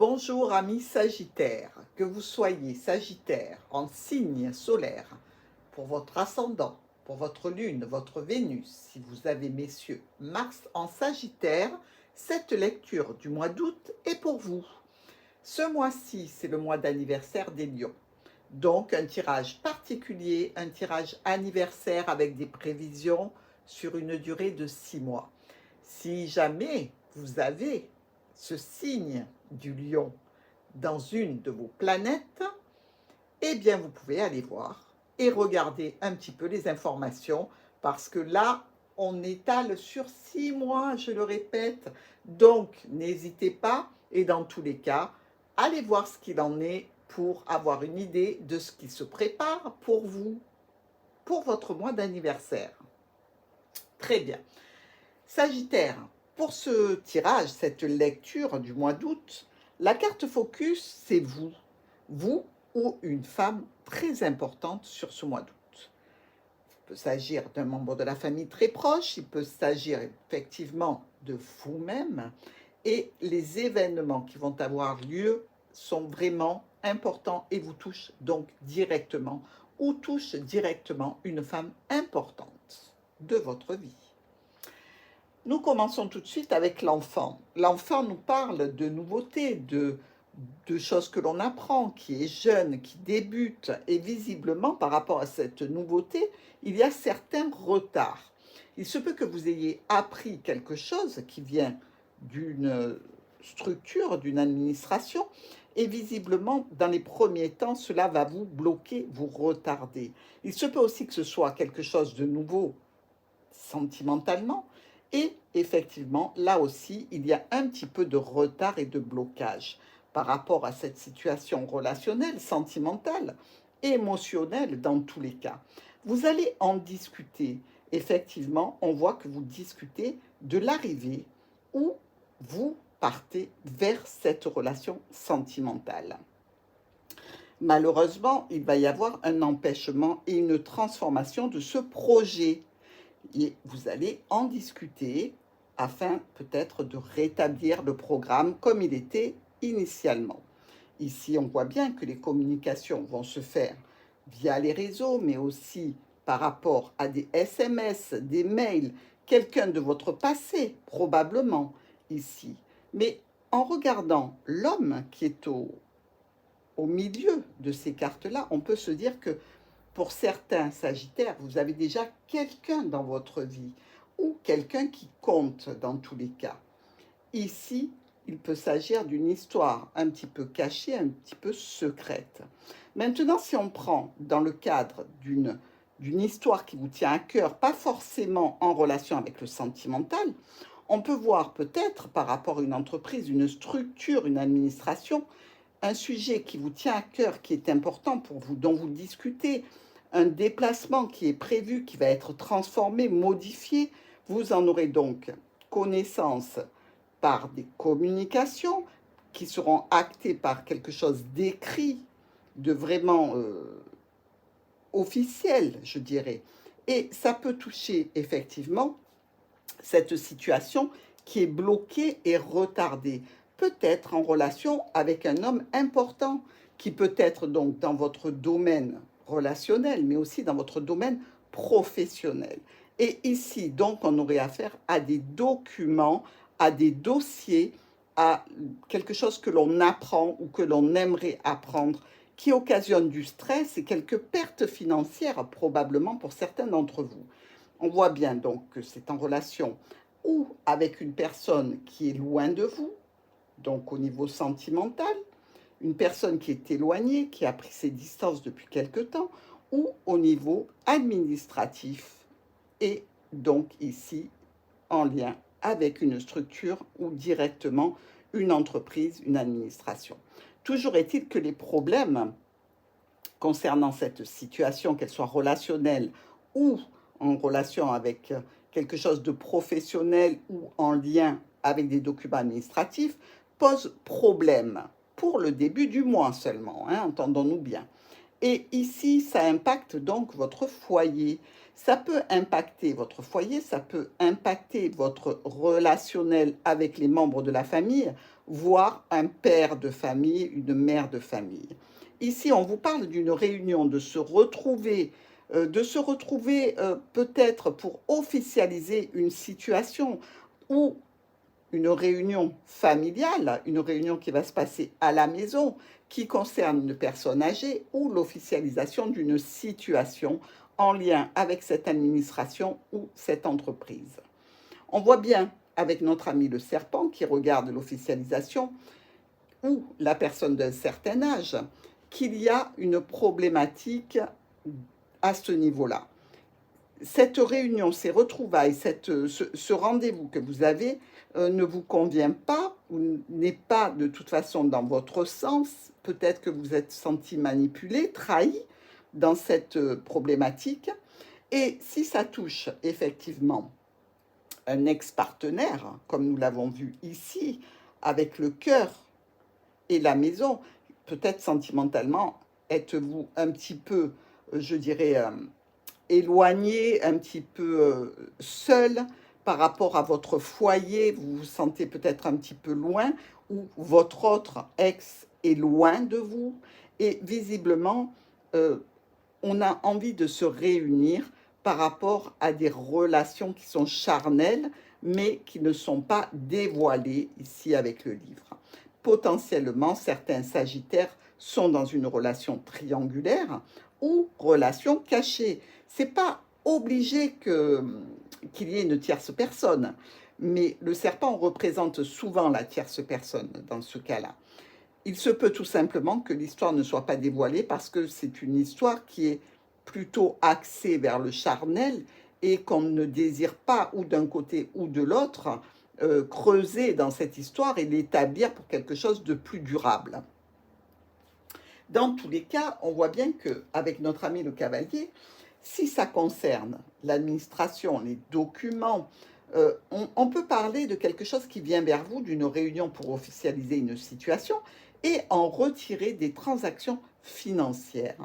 Bonjour amis Sagittaires, que vous soyez Sagittaire en signe solaire pour votre ascendant, pour votre lune, votre Vénus, si vous avez messieurs Mars en Sagittaire, cette lecture du mois d'août est pour vous. Ce mois-ci, c'est le mois d'anniversaire des Lions. Donc un tirage particulier, un tirage anniversaire avec des prévisions sur une durée de 6 mois. Si jamais vous avez ce signe du lion dans une de vos planètes, eh bien vous pouvez aller voir et regarder un petit peu les informations parce que là, on étale sur 6 mois, je le répète. Donc, n'hésitez pas et dans tous les cas, allez voir ce qu'il en est pour avoir une idée de ce qui se prépare pour vous, pour votre mois d'anniversaire. Très bien. Sagittaire, pour ce tirage, cette lecture du mois d'août, la carte focus, c'est vous. Vous ou une femme très importante sur ce mois d'août. Il peut s'agir d'un membre de la famille très proche, il peut s'agir effectivement de vous-même. Et les événements qui vont avoir lieu sont vraiment importants et vous touchent donc directement ou touchent directement une femme importante de votre vie. Nous commençons tout de suite avec l'enfant. L'enfant nous parle de nouveautés, de choses que l'on apprend, qui est jeune, qui débute. Et visiblement, par rapport à cette nouveauté, il y a certains retards. Il se peut que vous ayez appris quelque chose qui vient d'une structure, d'une administration, et visiblement, dans les premiers temps, cela va vous bloquer, vous retarder. Il se peut aussi que ce soit quelque chose de nouveau sentimentalement, et effectivement, là aussi, il y a un petit peu de retard et de blocage par rapport à cette situation relationnelle, sentimentale, émotionnelle dans tous les cas. Vous allez en discuter. Effectivement, on voit que vous discutez de l'arrivée où vous partez vers cette relation sentimentale. Malheureusement, il va y avoir un empêchement et une transformation de ce projet. Et vous allez en discuter afin peut-être de rétablir le programme comme il était initialement. Ici, on voit bien que les communications vont se faire via les réseaux, mais aussi par rapport à des SMS, des mails, quelqu'un de votre passé, probablement, ici. Mais en regardant l'homme qui est au milieu de ces cartes-là, on peut se dire que pour certains Sagittaires, vous avez déjà quelqu'un dans votre vie ou quelqu'un qui compte dans tous les cas. Ici, il peut s'agir d'une histoire un petit peu cachée, un petit peu secrète. Maintenant, si on prend dans le cadre d'une histoire qui vous tient à cœur, pas forcément en relation avec le sentimental, on peut voir peut-être par rapport à une entreprise, une structure, une administration, un sujet qui vous tient à cœur, qui est important pour vous, dont vous discutez, un déplacement qui est prévu, qui va être transformé, modifié, vous en aurez donc connaissance par des communications qui seront actées par quelque chose d'écrit, de vraiment officiel, je dirais. Et ça peut toucher effectivement cette situation qui est bloquée et retardée, peut-être en relation avec un homme important, qui peut être donc dans votre domaine relationnel, mais aussi dans votre domaine professionnel. Et ici, donc, on aurait affaire à des documents, à des dossiers, à quelque chose que l'on apprend ou que l'on aimerait apprendre, qui occasionne du stress et quelques pertes financières probablement pour certains d'entre vous. On voit bien donc que c'est en relation ou avec une personne qui est loin de vous, donc au niveau sentimental, une personne qui est éloignée, qui a pris ses distances depuis quelque temps, ou au niveau administratif, et donc ici en lien avec une structure ou directement une entreprise, une administration. Toujours est-il que les problèmes concernant cette situation, qu'elle soit relationnelle ou en relation avec quelque chose de professionnel ou en lien avec des documents administratifs, posent problème pour le début du mois seulement, hein, entendons-nous bien. Et ici, ça impacte donc votre foyer. Ça peut impacter votre foyer, ça peut impacter votre relationnel avec les membres de la famille, voire un père de famille, une mère de famille. Ici, on vous parle d'une réunion, de se retrouver peut-être pour officialiser une situation ou une réunion familiale, une réunion qui va se passer à la maison, qui concerne une personne âgée ou l'officialisation d'une situation en lien avec cette administration ou cette entreprise. On voit bien avec notre ami le serpent qui regarde l'officialisation ou la personne d'un certain âge qu'il y a une problématique à ce niveau-là. Cette réunion, ces retrouvailles, ce rendez-vous que vous avez ne vous convient pas ou n'est pas de toute façon dans votre sens. Peut-être que vous êtes senti manipulé, trahi dans cette problématique. Et si ça touche effectivement un ex-partenaire, comme nous l'avons vu ici, avec le cœur et la maison, peut-être sentimentalement, êtes-vous un petit peu, je dirais, éloigné, un petit peu seul par rapport à votre foyer, vous vous sentez peut-être un petit peu loin, ou votre autre ex est loin de vous, et visiblement, on a envie de se réunir par rapport à des relations qui sont charnelles, mais qui ne sont pas dévoilées ici avec le livre. Potentiellement, certains Sagittaires sont dans une relation triangulaire ou relation cachée. C'est pas obligé qu'il y ait une tierce personne, mais le serpent représente souvent la tierce personne dans ce cas-là. Il se peut tout simplement que l'histoire ne soit pas dévoilée parce que c'est une histoire qui est plutôt axée vers le charnel et qu'on ne désire pas, ou d'un côté ou de l'autre, creuser dans cette histoire et l'établir pour quelque chose de plus durable. Dans tous les cas, on voit bien qu'avec notre ami le cavalier, si ça concerne l'administration, les documents, on peut parler de quelque chose qui vient vers vous, d'une réunion pour officialiser une situation et en retirer des transactions financières.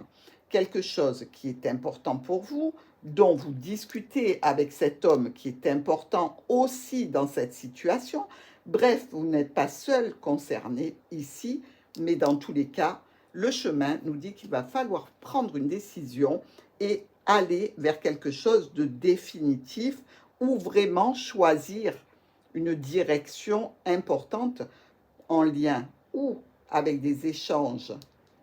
Quelque chose qui est important pour vous, dont vous discutez avec cet homme qui est important aussi dans cette situation. Bref, vous n'êtes pas seul concerné ici, mais dans tous les cas, le chemin nous dit qu'il va falloir prendre une décision et aller vers quelque chose de définitif ou vraiment choisir une direction importante en lien ou avec des échanges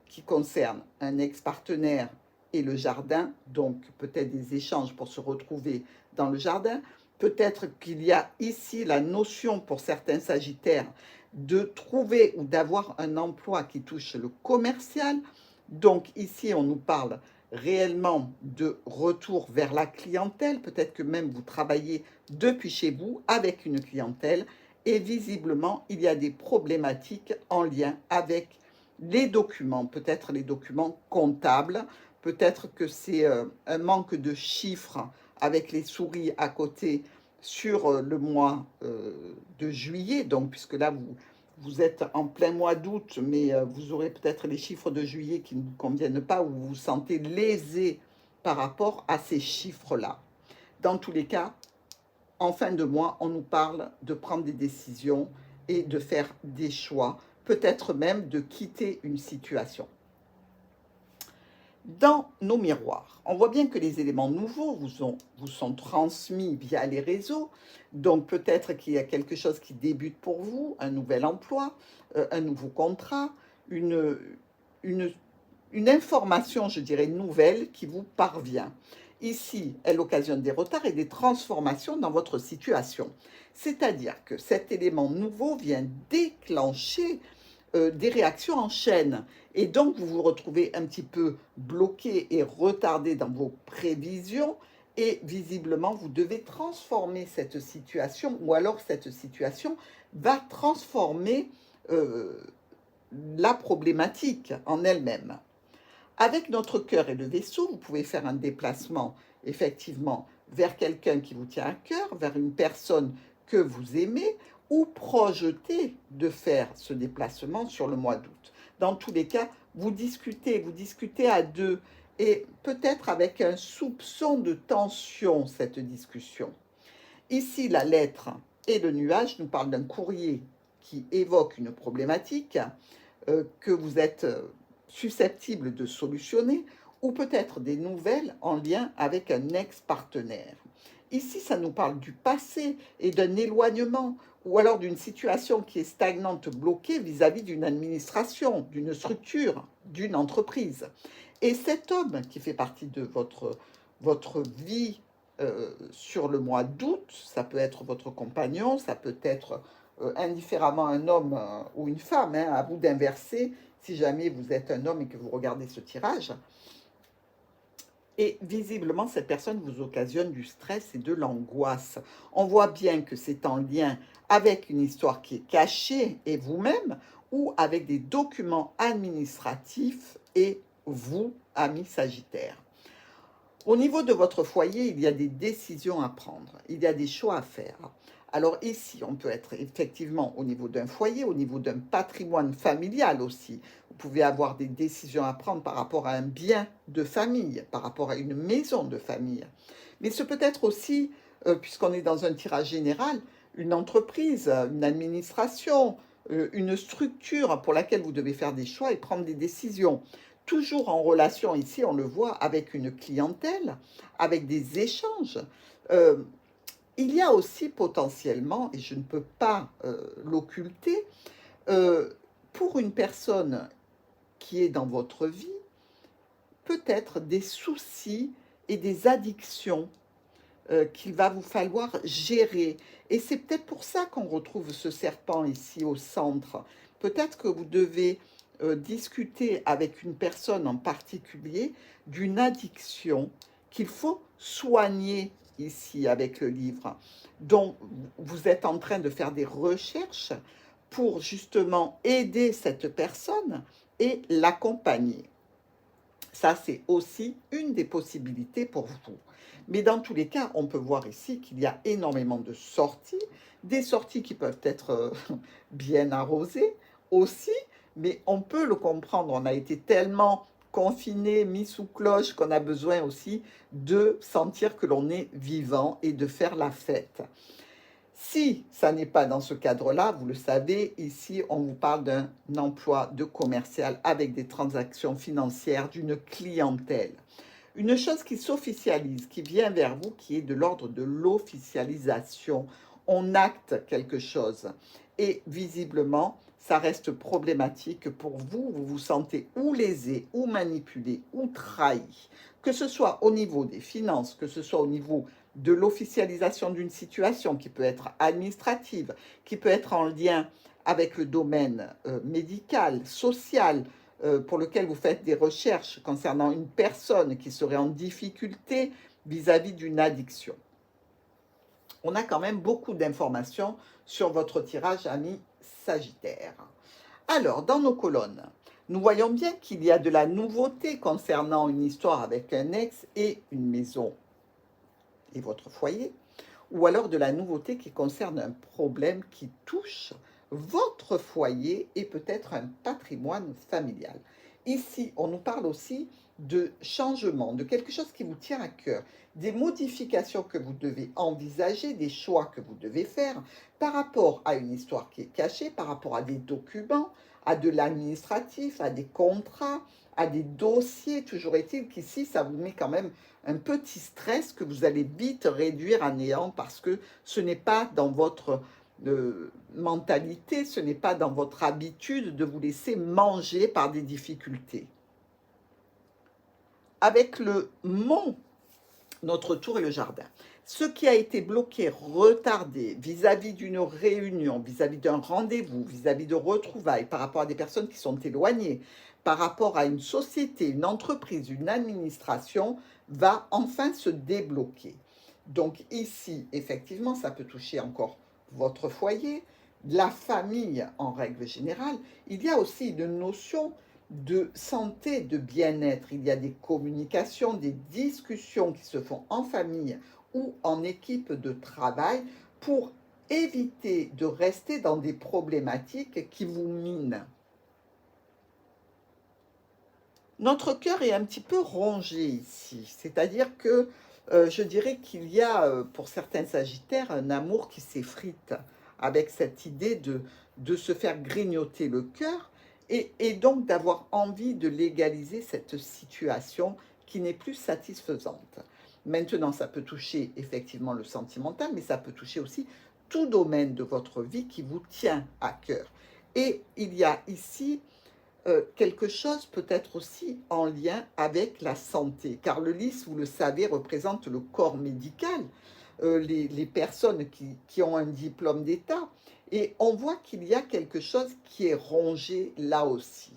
qui concernent un ex-partenaire et le jardin, donc peut-être des échanges pour se retrouver dans le jardin. Peut-être qu'il y a ici la notion pour certains Sagittaires de trouver ou d'avoir un emploi qui touche le commercial. Donc ici, on nous parle réellement de retour vers la clientèle. Peut-être que même vous travaillez depuis chez vous avec une clientèle et visiblement, il y a des problématiques en lien avec les documents, peut-être les documents comptables, peut-être que c'est un manque de chiffres avec les souris à côté sur le mois de juillet, donc puisque là vous êtes en plein mois d'août, mais vous aurez peut-être les chiffres de juillet qui ne vous conviennent pas, ou vous vous sentez lésé par rapport à ces chiffres-là. Dans tous les cas, en fin de mois, on nous parle de prendre des décisions et de faire des choix, peut-être même de quitter une situation. Dans nos miroirs, on voit bien que les éléments nouveaux vous sont transmis via les réseaux, donc peut-être qu'il y a quelque chose qui débute pour vous, un nouvel emploi, un nouveau contrat, une information, je dirais, nouvelle qui vous parvient. Ici, elle occasionne des retards et des transformations dans votre situation. C'est-à-dire que cet élément nouveau vient déclencher des réactions en chaîne. Et donc, vous vous retrouvez un petit peu bloqué et retardé dans vos prévisions. Et visiblement, vous devez transformer cette situation, ou alors cette situation va transformer la problématique en elle-même. Avec notre cœur et le vaisseau, vous pouvez faire un déplacement, effectivement, vers quelqu'un qui vous tient à cœur, vers une personne que vous aimez, ou projeter de faire ce déplacement sur le mois d'août. Dans tous les cas, vous discutez à deux, et peut-être avec un soupçon de tension, cette discussion. Ici, la lettre et le nuage nous parlent d'un courrier qui évoque une problématique que vous êtes susceptible de solutionner, ou peut-être des nouvelles en lien avec un ex-partenaire. Ici, ça nous parle du passé et d'un éloignement, ou alors d'une situation qui est stagnante, bloquée vis-à-vis d'une administration, d'une structure, d'une entreprise. Et cet homme qui fait partie de votre vie sur le mois d'août, ça peut être votre compagnon, ça peut être indifféremment un homme ou une femme, hein, à vous d'inverser si jamais vous êtes un homme et que vous regardez ce tirage. Et visiblement, cette personne vous occasionne du stress et de l'angoisse. On voit bien que c'est en lien avec une histoire qui est cachée et vous-même, ou avec des documents administratifs et vous, ami Sagittaire. Au niveau de votre foyer, il y a des décisions à prendre, il y a des choix à faire. Alors ici, on peut être effectivement au niveau d'un foyer, au niveau d'un patrimoine familial aussi. Vous pouvez avoir des décisions à prendre par rapport à un bien de famille, par rapport à une maison de famille. Mais ce peut être aussi, puisqu'on est dans un tirage général, une entreprise, une administration, une structure pour laquelle vous devez faire des choix et prendre des décisions. Toujours en relation ici, on le voit, avec une clientèle, avec des échanges. Euh, il y a aussi potentiellement, et je ne peux pas l'occulter, euh, pour une personne qui est dans votre vie, peut-être des soucis et des addictions qu'il va vous falloir gérer. Et c'est peut-être pour ça qu'on retrouve ce serpent ici au centre. Peut-être que vous devez discuter avec une personne en particulier d'une addiction qu'il faut soigner ici avec le livre. Donc, vous êtes en train de faire des recherches pour justement aider cette personne et l'accompagner. Ça, c'est aussi une des possibilités pour vous. Mais dans tous les cas, on peut voir ici qu'il y a énormément de sorties, des sorties qui peuvent être bien arrosées aussi, mais on peut le comprendre. On a été tellement confiné, mis sous cloche, qu'on a besoin aussi de sentir que l'on est vivant et de faire la fête. Si ça n'est pas dans ce cadre-là, vous le savez, ici, on vous parle d'un emploi de commercial avec des transactions financières, d'une clientèle. Une chose qui s'officialise, qui vient vers vous, qui est de l'ordre de l'officialisation. On acte quelque chose. Et visiblement, ça reste problématique pour vous. Vous vous sentez ou lésé, ou manipulé, ou trahi. Que ce soit au niveau des finances, que ce soit au niveau de l'officialisation d'une situation qui peut être administrative, qui peut être en lien avec le domaine médical, social, pour lequel vous faites des recherches concernant une personne qui serait en difficulté vis-à-vis d'une addiction. On a quand même beaucoup d'informations sur votre tirage, ami Sagittaire. Alors, dans nos colonnes, nous voyons bien qu'il y a de la nouveauté concernant une histoire avec un ex et une maison et votre foyer, ou alors de la nouveauté qui concerne un problème qui touche votre foyer et peut-être un patrimoine familial. Ici, on nous parle aussi de changement, de quelque chose qui vous tient à cœur, des modifications que vous devez envisager, des choix que vous devez faire par rapport à une histoire qui est cachée, par rapport à des documents, à de l'administratif, à des contrats, à des dossiers. Toujours est-il qu'ici, ça vous met quand même un petit stress que vous allez vite réduire à néant parce que ce n'est pas dans votre mentalité, ce n'est pas dans votre habitude de vous laisser manger par des difficultés. Avec le mont, notre tour et le jardin, ce qui a été bloqué, retardé vis-à-vis d'une réunion, vis-à-vis d'un rendez-vous, vis-à-vis de retrouvailles, par rapport à des personnes qui sont éloignées, par rapport à une société, une entreprise, une administration, va enfin se débloquer. Donc ici, effectivement, ça peut toucher encore votre foyer, la famille en règle générale. Il y a aussi une notion de santé, de bien-être. Il y a des communications, des discussions qui se font en famille ou en équipe de travail pour éviter de rester dans des problématiques qui vous minent. Notre cœur est un petit peu rongé ici, c'est-à-dire que je dirais qu'il y a pour certains Sagittaires un amour qui s'effrite avec cette idée de se faire grignoter le cœur et donc d'avoir envie de légaliser cette situation qui n'est plus satisfaisante. Maintenant, ça peut toucher effectivement le sentimental, mais ça peut toucher aussi tout domaine de votre vie qui vous tient à cœur. Et il y a ici quelque chose peut-être aussi en lien avec la santé, car le lys, vous le savez, représente le corps médical, les personnes qui ont un diplôme d'État, et on voit qu'il y a quelque chose qui est rongé là aussi.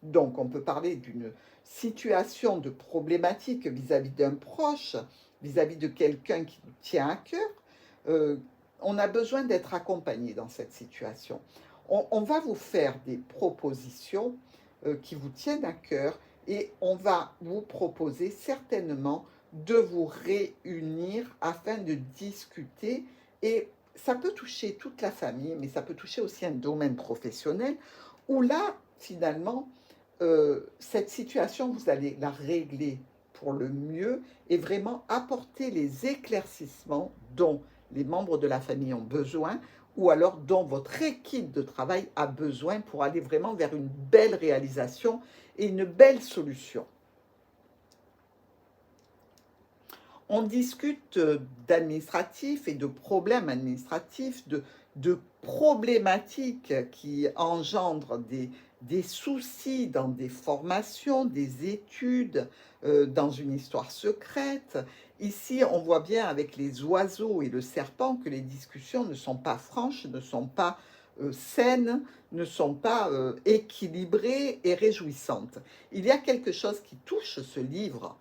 Donc, on peut parler d'une situation de problématique vis-à-vis d'un proche, vis-à-vis de quelqu'un qui nous tient à cœur. Euh, on a besoin d'être accompagné dans cette situation. On va vous faire des propositions qui vous tiennent à cœur et on va vous proposer certainement de vous réunir afin de discuter et ça peut toucher toute la famille, mais ça peut toucher aussi un domaine professionnel où là, finalement, cette situation, vous allez la régler pour le mieux et vraiment apporter les éclaircissements dont les membres de la famille ont besoin ou alors dont votre équipe de travail a besoin pour aller vraiment vers une belle réalisation et une belle solution. On discute d'administratifs et de problèmes administratifs, de problématiques qui engendrent des soucis dans des formations, des études, dans une histoire secrète. Ici, on voit bien avec les oiseaux et le serpent que les discussions ne sont pas franches, ne sont pas saines, ne sont pas équilibrées et réjouissantes. Il y a quelque chose qui touche ce livre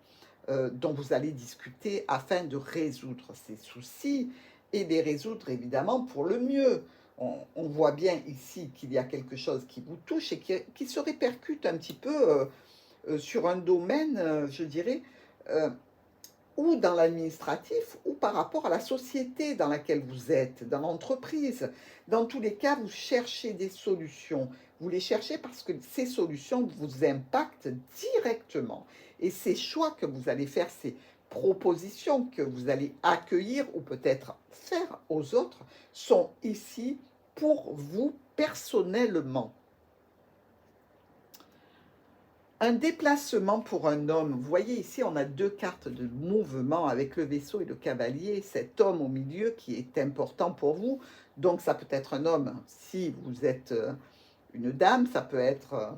dont vous allez discuter afin de résoudre ces soucis et les résoudre évidemment pour le mieux. On voit bien ici qu'il y a quelque chose qui vous touche et qui se répercute un petit peu sur un domaine, je dirais, ou dans l'administratif, ou par rapport à la société dans laquelle vous êtes, dans l'entreprise. Dans tous les cas, vous cherchez des solutions. Vous les cherchez parce que ces solutions vous impactent directement. Et ces choix que vous allez faire, ces propositions que vous allez accueillir ou peut-être faire aux autres, sont ici pour vous personnellement. Un déplacement pour un homme. Vous voyez ici, on a deux cartes de mouvement avec le vaisseau et le cavalier. Cet homme au milieu qui est important pour vous. Donc, ça peut être un homme si vous êtes une dame. Ça peut être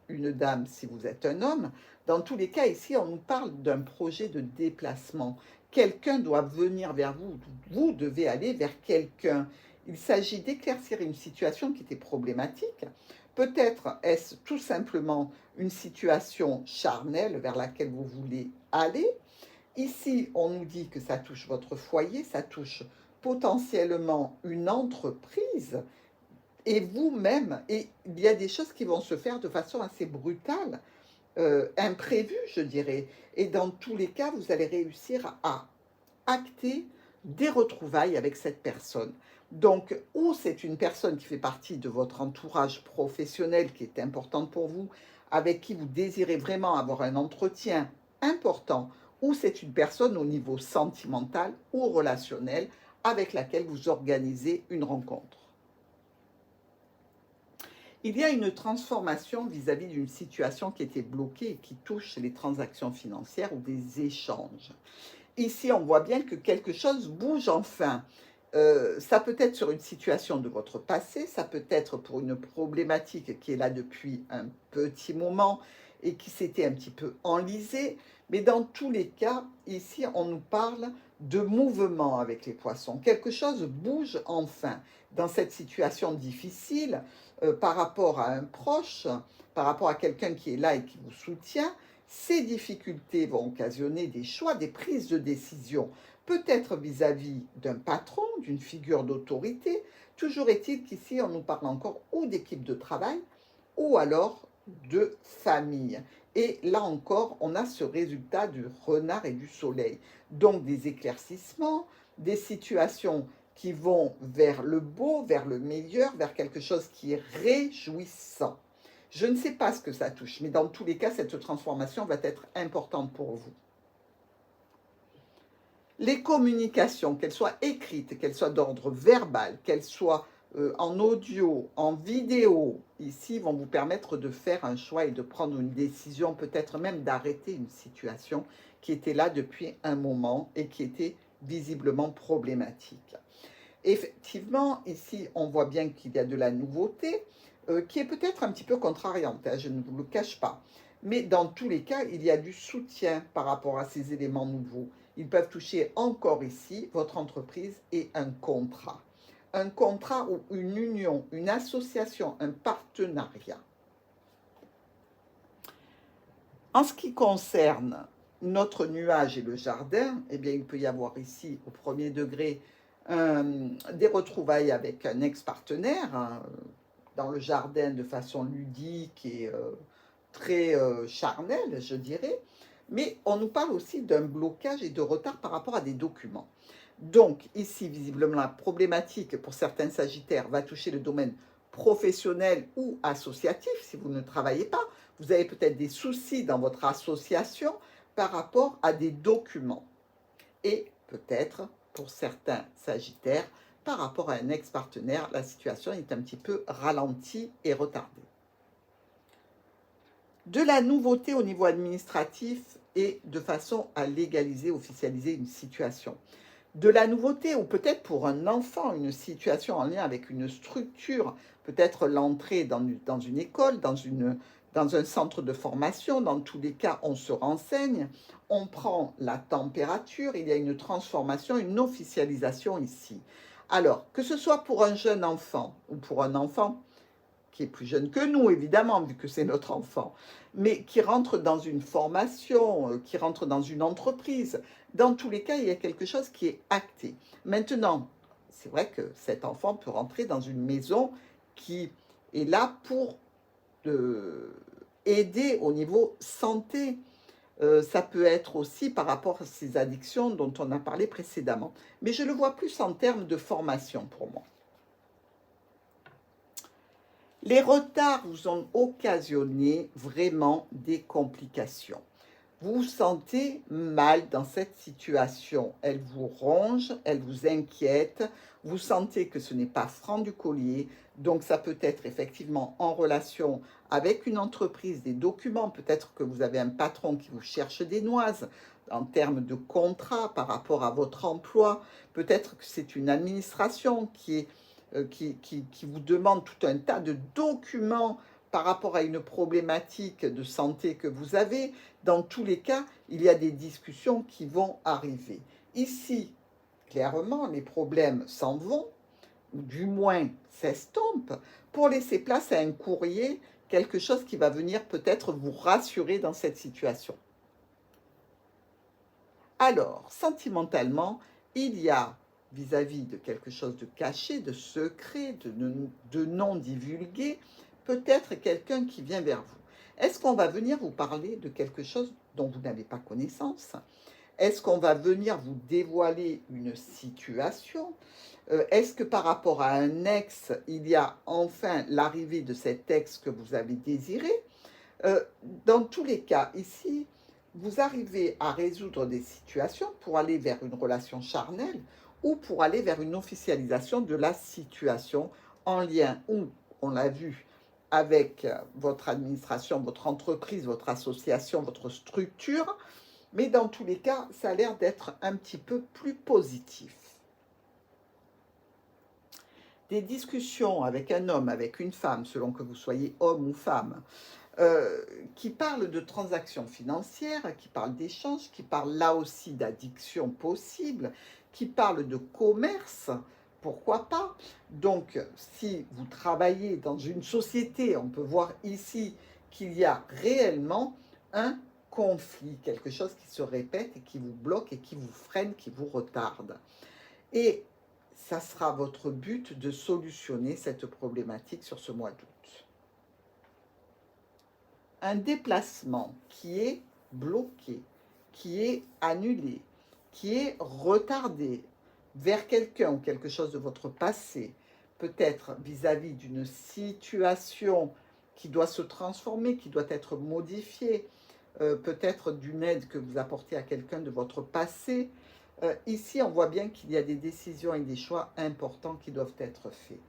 une dame si vous êtes un homme. Dans tous les cas, ici, on nous parle d'un projet de déplacement. Quelqu'un doit venir vers vous. Vous devez aller vers quelqu'un. Il s'agit d'éclaircir une situation qui était problématique. Peut-être est-ce tout simplement une situation charnelle vers laquelle vous voulez aller. Ici, on nous dit que ça touche votre foyer, ça touche potentiellement une entreprise et vous-même. Et il y a des choses qui vont se faire de façon assez brutale, imprévue, je dirais. Et dans tous les cas, vous allez réussir à acter des retrouvailles avec cette personne. Donc, ou c'est une personne qui fait partie de votre entourage professionnel qui est importante pour vous, avec qui vous désirez vraiment avoir un entretien important, ou c'est une personne au niveau sentimental ou relationnel avec laquelle vous organisez une rencontre. Il y a une transformation vis-à-vis d'une situation qui était bloquée et qui touche les transactions financières ou des échanges. Ici, on voit bien que quelque chose bouge enfin. Ça peut être sur une situation de votre passé, ça peut être pour une problématique qui est là depuis un petit moment et qui s'était un petit peu enlisée. Mais dans tous les cas, ici, on nous parle de mouvement avec les poissons. Quelque chose bouge enfin dans cette situation difficile par rapport à un proche, par rapport à quelqu'un qui est là et qui vous soutient. Ces difficultés vont occasionner des choix, des prises de décision, peut-être vis-à-vis d'un patron, d'une figure d'autorité. Toujours est-il qu'ici, on nous parle encore ou d'équipe de travail ou alors de famille. Et là encore, on a ce résultat du renard et du soleil. Donc des éclaircissements, des situations qui vont vers le beau, vers le meilleur, vers quelque chose qui est réjouissant. Je ne sais pas ce que ça touche, mais dans tous les cas, cette transformation va être importante pour vous. Les communications, qu'elles soient écrites, qu'elles soient d'ordre verbal, qu'elles soient en audio, en vidéo, ici, vont vous permettre de faire un choix et de prendre une décision, peut-être même d'arrêter une situation qui était là depuis un moment et qui était visiblement problématique. Effectivement, ici, on voit bien qu'il y a de la nouveauté qui est peut-être un petit peu contrariante, hein, je ne vous le cache pas. Mais dans tous les cas, il y a du soutien par rapport à ces éléments nouveaux. Ils peuvent toucher encore ici votre entreprise et un contrat. Un contrat ou une union, une association, un partenariat. En ce qui concerne notre nuage et le jardin, eh bien, il peut y avoir ici, au premier degré, des retrouvailles avec un ex-partenaire, hein, dans le jardin de façon ludique et très charnelle, je dirais. Mais on nous parle aussi d'un blocage et de retard par rapport à des documents. Donc, ici, visiblement, la problématique pour certains sagittaires va toucher le domaine professionnel ou associatif, si vous ne travaillez pas. Vous avez peut-être des soucis dans votre association par rapport à des documents. Et peut-être, pour certains sagittaires, par rapport à un ex-partenaire, la situation est un petit peu ralentie et retardée. De la nouveauté au niveau administratif et de façon à légaliser, officialiser une situation. De la nouveauté ou peut-être pour un enfant, une situation en lien avec une structure, peut-être l'entrée dans une école, dans un centre de formation. Dans tous les cas, on se renseigne, on prend la température, il y a une transformation, une officialisation ici. Alors, que ce soit pour un jeune enfant ou pour un enfant qui est plus jeune que nous, évidemment, vu que c'est notre enfant, mais qui rentre dans une formation, qui rentre dans une entreprise. Dans tous les cas, il y a quelque chose qui est acté. Maintenant, c'est vrai que cet enfant peut rentrer dans une maison qui est là pour aider au niveau santé. Ça peut être aussi par rapport à ces addictions dont on a parlé précédemment. Mais je le vois plus en termes de formation pour moi. Les retards vous ont occasionné vraiment des complications. Vous vous sentez mal dans cette situation. Elle vous ronge, elle vous inquiète. Vous sentez que ce n'est pas franc du collier. Donc ça peut être effectivement en relation avec une entreprise, des documents. Peut-être que vous avez un patron qui vous cherche des noises en termes de contrat par rapport à votre emploi. Peut-être que c'est une administration qui vous demande tout un tas de documents par rapport à une problématique de santé que vous avez. Dans tous les cas, il y a des discussions qui vont arriver. Ici, clairement, les problèmes s'en vont, ou du moins s'estompent, pour laisser place à un courrier, quelque chose qui va venir peut-être vous rassurer dans cette situation. Alors, sentimentalement, il y a vis-à-vis de quelque chose de caché, de secret, de non divulgué, peut-être quelqu'un qui vient vers vous. Est-ce qu'on va venir vous parler de quelque chose dont vous n'avez pas connaissance? Est-ce qu'on va venir vous dévoiler une situation? Est-ce que par rapport à un ex, il y a enfin l'arrivée de cet ex que vous avez désiré? Dans tous les cas, ici, vous arrivez à résoudre des situations pour aller vers une relation charnelle ou pour aller vers une officialisation de la situation en lien, ou on l'a vu, avec votre administration, votre entreprise, votre association, votre structure. Mais dans tous les cas, ça a l'air d'être un petit peu plus positif. Des discussions avec un homme, avec une femme, selon que vous soyez homme ou femme, qui parle de transactions financières, qui parle d'échanges, qui parle là aussi d'addiction possible, qui parle de commerce, pourquoi pas. Donc, si vous travaillez dans une société, on peut voir ici qu'il y a réellement un conflit, quelque chose qui se répète et qui vous bloque et qui vous freine, qui vous retarde. Et ça sera votre but de solutionner cette problématique sur ce mois d'août. Un déplacement qui est bloqué, qui est annulé, qui est retardé vers quelqu'un ou quelque chose de votre passé, peut-être vis-à-vis d'une situation qui doit se transformer, qui doit être modifiée, peut-être d'une aide que vous apportez à quelqu'un de votre passé. Ici, on voit bien qu'il y a des décisions et des choix importants qui doivent être faits.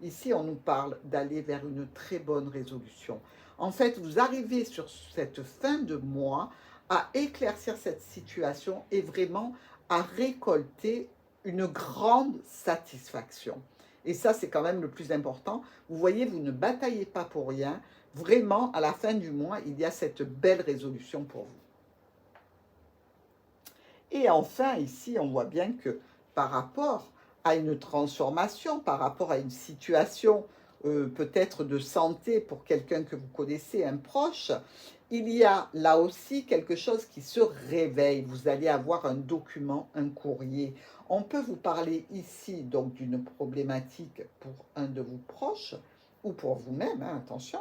Ici, on nous parle d'aller vers une très bonne résolution. En fait, vous arrivez sur cette fin de mois à éclaircir cette situation et vraiment à récolter une grande satisfaction. Et ça, c'est quand même le plus important. Vous voyez, vous ne bataillez pas pour rien. Vraiment, à la fin du mois, il y a cette belle résolution pour vous. Et enfin, ici, on voit bien que par rapport à une transformation, par rapport à une situation peut-être de santé pour quelqu'un que vous connaissez, un proche, il y a là aussi quelque chose qui se réveille. Vous allez avoir un document, un courrier. On peut vous parler ici donc d'une problématique pour un de vos proches ou pour vous-même, hein, attention,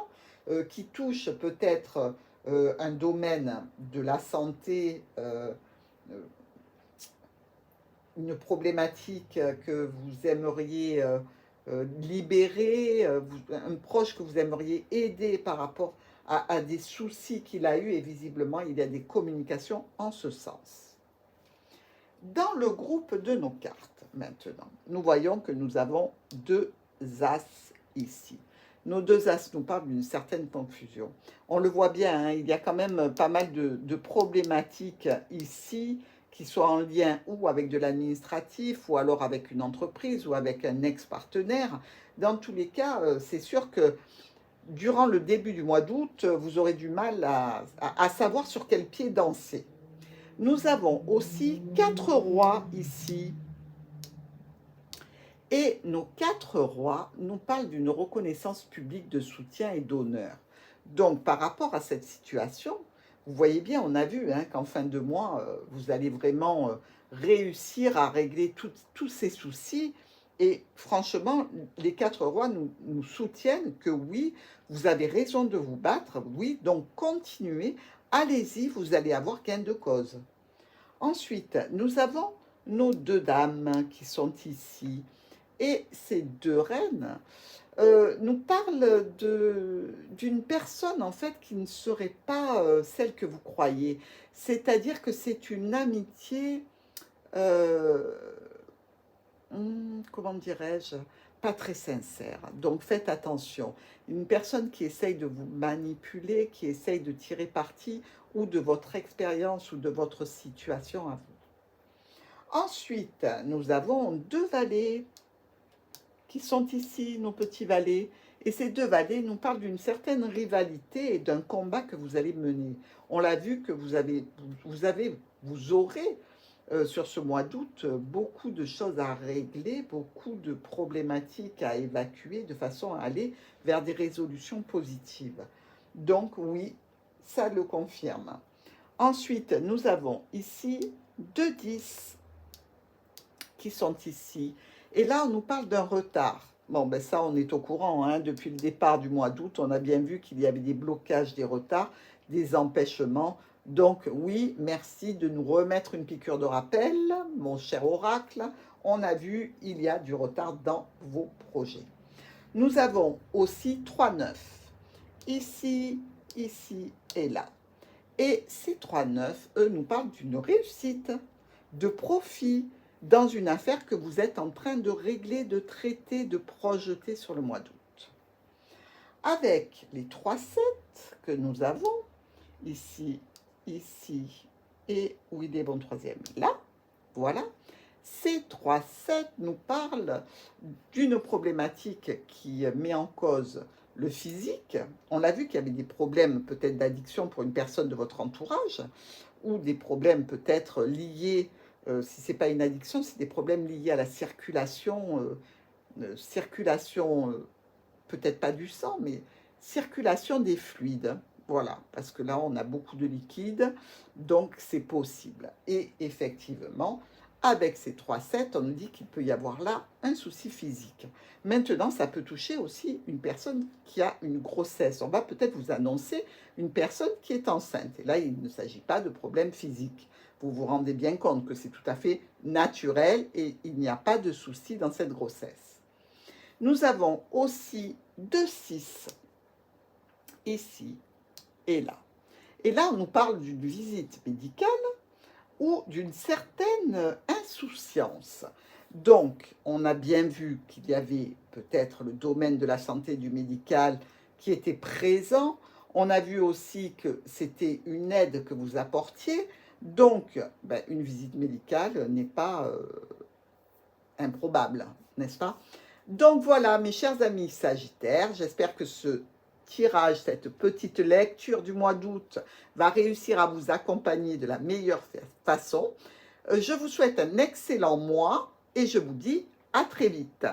qui touche peut-être un domaine de la santé, une problématique que vous aimeriez libérer, un proche que vous aimeriez aider par rapport à des soucis qu'il a eus et visiblement il y a des communications en ce sens. Dans le groupe de nos cartes maintenant, nous voyons que nous avons deux as ici. Nos deux as nous parlent d'une certaine confusion. On le voit bien, hein, il y a quand même pas mal de problématiques ici qui soient en lien ou avec de l'administratif ou alors avec une entreprise ou avec un ex-partenaire. Dans tous les cas, c'est sûr que durant le début du mois d'août, vous aurez du mal à savoir sur quel pied danser. Nous avons aussi 4 rois ici. Et nos 4 rois nous parlent d'une reconnaissance publique de soutien et d'honneur. Donc, par rapport à cette situation, vous voyez bien, on a vu hein, qu'en fin de mois, vous allez vraiment réussir à régler tous ces soucis. Et franchement, les 4 rois nous soutiennent que oui, vous avez raison de vous battre. Oui, donc continuez, allez-y, vous allez avoir gain de cause. Ensuite, nous avons nos 2 dames qui sont ici. Et ces 2 reines nous parlent d'une personne en fait qui ne serait pas celle que vous croyez. C'est-à-dire que c'est une amitié, euh, comment dirais-je, pas très sincère. Donc faites attention. Une personne qui essaye de vous manipuler, qui essaye de tirer parti ou de votre expérience ou de votre situation à vous. Ensuite, nous avons 2 valets qui sont ici, nos petits valets. Et ces 2 valets nous parlent d'une certaine rivalité et d'un combat que vous allez mener. On l'a vu que vous aurez sur ce mois d'août beaucoup de choses à régler, beaucoup de problématiques à évacuer de façon à aller vers des résolutions positives. Donc oui, ça le confirme. Ensuite, nous avons ici 2 10 qui sont ici. Et là, on nous parle d'un retard. Bon, ben ça, on est au courant. Hein. Depuis le départ du mois d'août, on a bien vu qu'il y avait des blocages, des retards, des empêchements. Donc oui, merci de nous remettre une piqûre de rappel, mon cher oracle. On a vu, il y a du retard dans vos projets. Nous avons aussi 3 9. Ici, ici et là. Et ces 3 9, eux, nous parlent d'une réussite, de profit, dans une affaire que vous êtes en train de régler, de traiter, de projeter sur le mois d'août. Avec les 3 7 que nous avons, ici, ici, et où il est bon troisième, là, voilà, ces 3 7 nous parlent d'une problématique qui met en cause le physique. On a vu qu'il y avait des problèmes peut-être d'addiction pour une personne de votre entourage, ou des problèmes peut-être liés si ce n'est pas une addiction, c'est des problèmes liés à la circulation, peut-être pas du sang, mais circulation des fluides. Voilà, parce que là, on a beaucoup de liquide, donc c'est possible. Et effectivement, avec ces 3 7, on nous dit qu'il peut y avoir là un souci physique. Maintenant, ça peut toucher aussi une personne qui a une grossesse. On va peut-être vous annoncer une personne qui est enceinte. Et là, il ne s'agit pas de problème physique. Vous vous rendez bien compte que c'est tout à fait naturel et il n'y a pas de souci dans cette grossesse. Nous avons aussi 2 6 ici et là. Et là, on nous parle d'une visite médicale ou d'une certaine insouciance. Donc, on a bien vu qu'il y avait peut-être le domaine de la santé et du médical qui était présent. On a vu aussi que c'était une aide que vous apportiez. Donc, ben, une visite médicale n'est pas improbable, n'est-ce pas? Donc voilà, mes chers amis Sagittaires, j'espère que ce tirage, cette petite lecture du mois d'août va réussir à vous accompagner de la meilleure façon. Je vous souhaite un excellent mois et je vous dis à très vite.